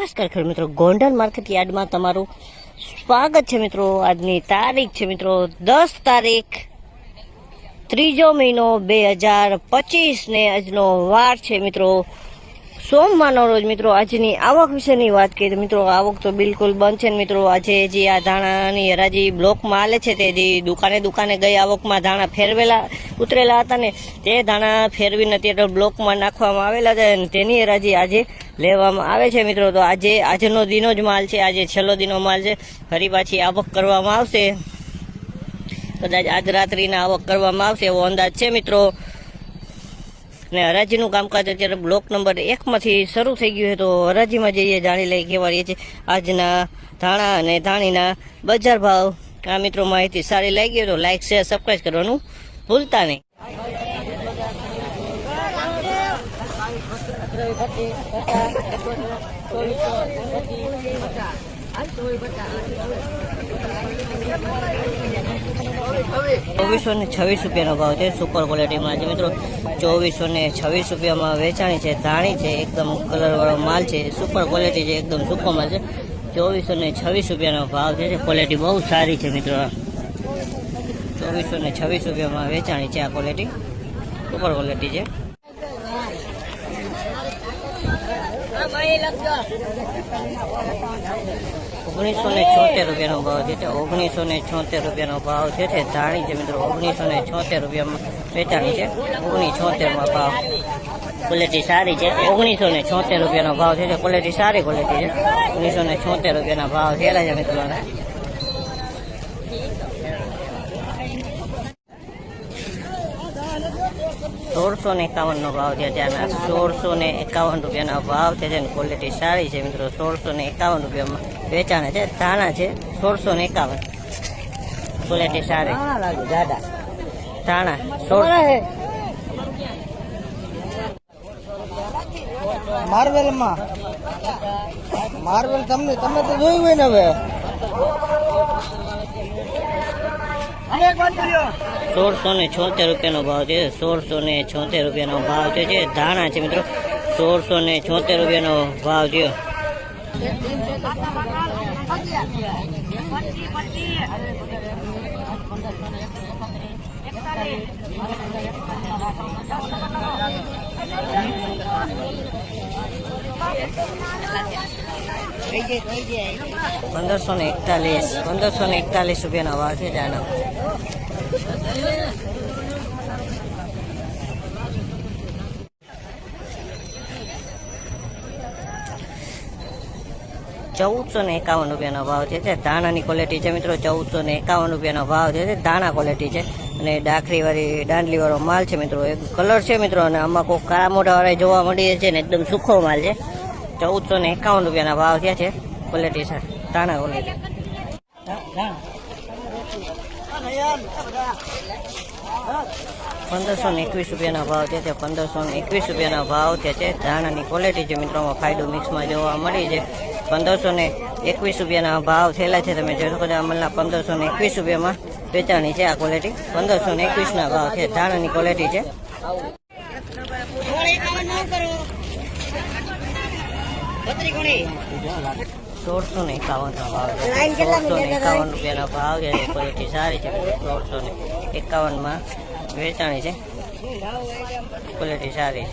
નમસ્કાર ખેડૂત મિત્રો, ગોંડલ માર્કેટ યાર્ડમાં તમારું સ્વાગત છે મિત્રો। આજની તારીખ છે મિત્રો 10 તારીખ 3જો મહિનો 2025 ને આજનો વાર છે મિત્રો સોમવારનો રોજ। મિત્રો આજની આવક વિશેની વાત કરીએ તો મિત્રો આવક તો બિલકુલ બંધ છે મિત્રો। આજે જે આ ધાણાની હરાજી બ્લોકમાં હાલે છે તે દુકાને ગઈ આવકમાં ધાણા ફેરવેલા ઉતરેલા હતા ને તે ધાણા ફેરવીને અત્યારે બ્લોકમાં નાખવામાં આવેલા છે અને તેની હરાજી આજે લેવામાં આવે છે મિત્રો। તો આજનો દિનો જ માલ છે, આજે છેલ્લો દિનો માલ છે। ફરી પાછી આવક કરવામાં આવશે, કદાચ આજ રાત્રિના આવક કરવામાં આવશે એવો અંદાજ છે મિત્રો। ને હરાજીનું કામકાજ અત્યારે બ્લોક નંબર 1 માંથી શરૂ થઈ ગયું છે। તો હરાજીમાં જઈએ, જાણી લઈ કેવા રહીએ છે આજના ધાણા અને ધાણીના બજાર ભાવ। આ મિત્રો માહિતી સારી લાગી હોય તો લાઈક શેર સબસ્ક્રાઈબ કરવાનું ભૂલતા નહીં। ₹2426 ભાવ છે સુપર ક્વોલિટીમાં છે મિત્રો। 2426 વેચાણી છે। ધાણી છે, એકદમ કલર વાળો માલ છે, સુપર ક્વોલિટી છે, એકદમ સૂકો માલ છે। ₹2426 ભાવ છે, ક્વોલિટી બહુ સારી છે મિત્રો। ₹2426 વેચાણી છે, આ ક્વોલિટી સુપર ક્વોલિટી છે। ₹1976 ભાવ છે, ₹1976 ભાવ છે। ધાણી છે મિત્રો ₹1976 વેચાણી છે। 1976 ભાવ, ક્વોલિટી સારી છે। ₹1976 ભાવ છે, ક્વોલિટી સારી ક્વોલિટી છે। ₹1976 ભાવ થયેલા છે મિત્રો। ₹1651 ભાવ છે ત્યાંના। ₹1651 ભાવ છે, ક્વોલિટી સારી છે મિત્રો। ₹1651 વેચાણ છે। ધાણા છે 1651, ક્વોલિટી સારી। ધાણા માર્વેલ તમે તો જોયું હોય ને હવે। ₹1676 ભાવ છે। ₹1676 ભાવ છે। ધાણા છે મિત્રો ₹1676 ભાવ છે। ₹1541 ભાવ છે ધાણા। ₹1451 ભાવ છે। ધાણાની ક્વોલિટી છે મિત્રો। ₹1451 ભાવ છે। ધાણા ક્વોલિટી છે અને ડાખરી વાળી દાંડલી વાળો માલ છે મિત્રો। એક કલર છે મિત્રો અને આમાં કોઈ કાળા મોઢા વાળા જોવા મળી છે ને એકદમ સુખો માલ છે। ₹1451 ભાવ થયા છે, ક્વોલિટી છે ધાણા ક્વોલિટી। ₹1521 ભાવ છે। ₹1521 ભાવ છે। ધાણાની ક્વોલિટી છે મિત્રો, ફાયદો મિક્સમાં જોવા મળી છે। ₹1521 ભાવ થયેલા છે। તમે જોઈ શકો છો અમલના ₹1521 વેચાણી છે આ ક્વોલિટી। 1521 ભાવ છે, ધાણાની ક્વોલિટી છે। ₹1651 ભાવ છે। ₹1651 ભાવ છે, ક્વોલિટી સારી છે। 1651 વેચાણી છે, ક્વોલિટી સારી છે।